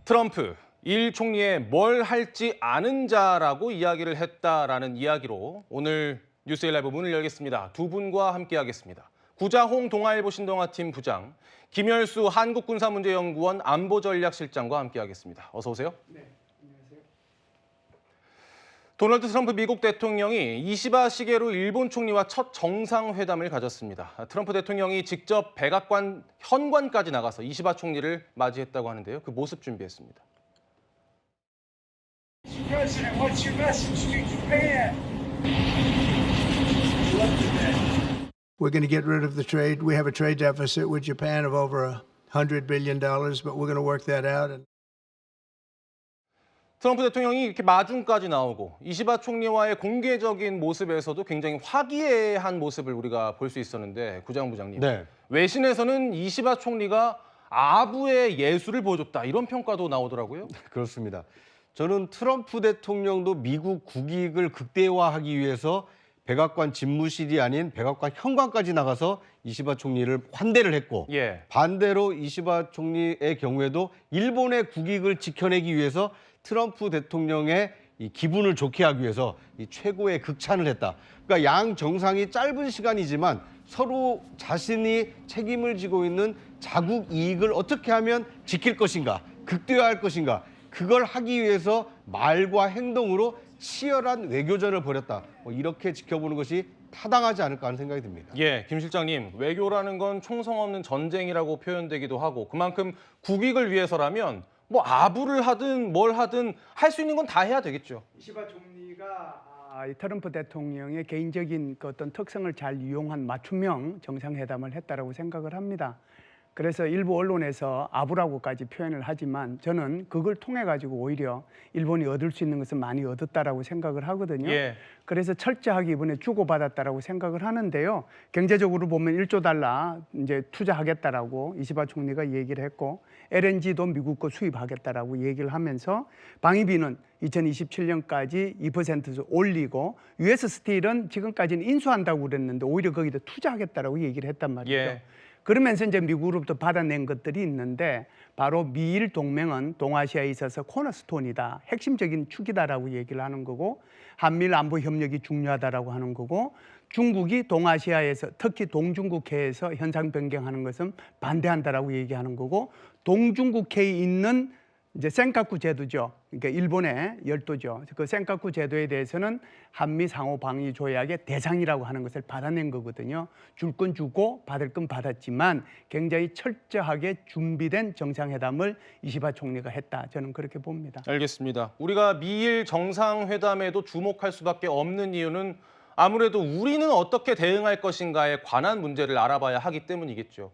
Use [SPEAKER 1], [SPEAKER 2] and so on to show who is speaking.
[SPEAKER 1] 트럼프, 일 총리의 뭘 할지 아는 자라고 이야기를 했다라는 이야기로 오늘 뉴스의 라이브 문을 열겠습니다. 두 분과 함께하겠습니다. 구자홍 동아일보 신동아팀 부장, 김열수 한국군사문제연구원 안보전략실장과 함께하겠습니다. 어서 오세요.
[SPEAKER 2] 네, 안녕하세요.
[SPEAKER 1] 도널드 트럼프 미국 대통령이 이시바 시게루 일본 총리와 첫 정상회담을 가졌습니다. 트럼프 대통령이 직접 백악관 현관까지 나가서 이시바 총리를 맞이했다고 하는데요. 그 모습 준비했습니다.
[SPEAKER 3] President, what's your message to Japan?
[SPEAKER 4] We're going to get rid of the trade. We have a trade deficit with Japan of over $100 billion, but we're going to work that out.
[SPEAKER 1] 트럼프 대통령이 이렇게 마중까지 나오고 이시바 총리와의 공개적인 모습에서도 굉장히 화기애애한 모습을 우리가 볼 수 있었는데 구자홍 부장님,
[SPEAKER 5] 네.
[SPEAKER 1] 외신에서는 이시바 총리가 아부의 예술을 보여줬다 이런 평가도 나오더라고요.
[SPEAKER 5] 그렇습니다. 저는 트럼프 대통령도 미국 국익을 극대화하기 위해서 백악관 집무실이 아닌 백악관 현관까지 나가서 이시바 총리를 환대를 했고 반대로 이시바 총리의 경우에도 일본의 국익을 지켜내기 위해서 트럼프 대통령의 이 기분을 좋게 하기 위해서 이 최고의 극찬을 했다. 그러니까 양 정상이 짧은 시간이지만 서로 자신이 책임을 지고 있는 자국 이익을 어떻게 하면 지킬 것인가, 극대화할 것인가, 그걸 하기 위해서 말과 행동으로 치열한 외교전을 벌였다. 이렇게 지켜보는 것이 타당하지 않을까 하는 생각이 듭니다.
[SPEAKER 1] 김 실장님, 외교라는 건 총성 없는 전쟁이라고 표현되기도 하고 그만큼 국익을 위해서라면 뭐 아부를 하든 뭘 하든 할 수 있는 건 다 해야 되겠죠.
[SPEAKER 2] 이시바 총리가 트럼프 대통령의 개인적인 그 어떤 특성을 잘 이용한 맞춤형 정상회담을 했다라고 생각을 합니다. 그래서 일부 언론에서 아부라고까지 표현을 하지만 저는 그걸 통해 가지고 오히려 일본이 얻을 수 있는 것은 많이 얻었다라고 생각을 하거든요. 그래서 철저하게 이번에 주고받았다라고 생각을 하는데요. 경제적으로 보면 1조 달러 이제 투자하겠다라고 이시바 총리가 얘기를 했고 LNG도 미국 거 수입하겠다라고 얘기를 하면서 방위비는 2027년까지 2% 올리고 US 스틸은 지금까지는 인수한다고 그랬는데 오히려 거기다 투자하겠다라고 얘기를 했단 말이죠. 그러면서 이제 미국으로부터 받아낸 것들이 있는데 바로 미일 동맹은 동아시아에 있어서 코너스톤이다, 핵심적인 축이다라고 얘기를 하는 거고 한미일 안보 협력이 중요하다라고 하는 거고 중국이 동아시아에서 특히 동중국해에서 현상 변경하는 것은 반대한다라고 얘기하는 거고 동중국해에 있는 이제 센카쿠 제도죠. 그러니까 일본의 열도죠. 그 센카쿠 제도에 대해서는 한미 상호 방위 조약의 대상이라고 하는 것을 받아낸 거거든요. 줄 건 주고 받을 건 받았지만 굉장히 철저하게 준비된 정상회담을 이시바 총리가 했다. 저는 그렇게 봅니다.
[SPEAKER 1] 알겠습니다. 우리가 미일 정상회담에도 주목할 수밖에 없는 이유는 아무래도 우리는 어떻게 대응할 것인가에 관한 문제를 알아봐야 하기 때문이겠죠.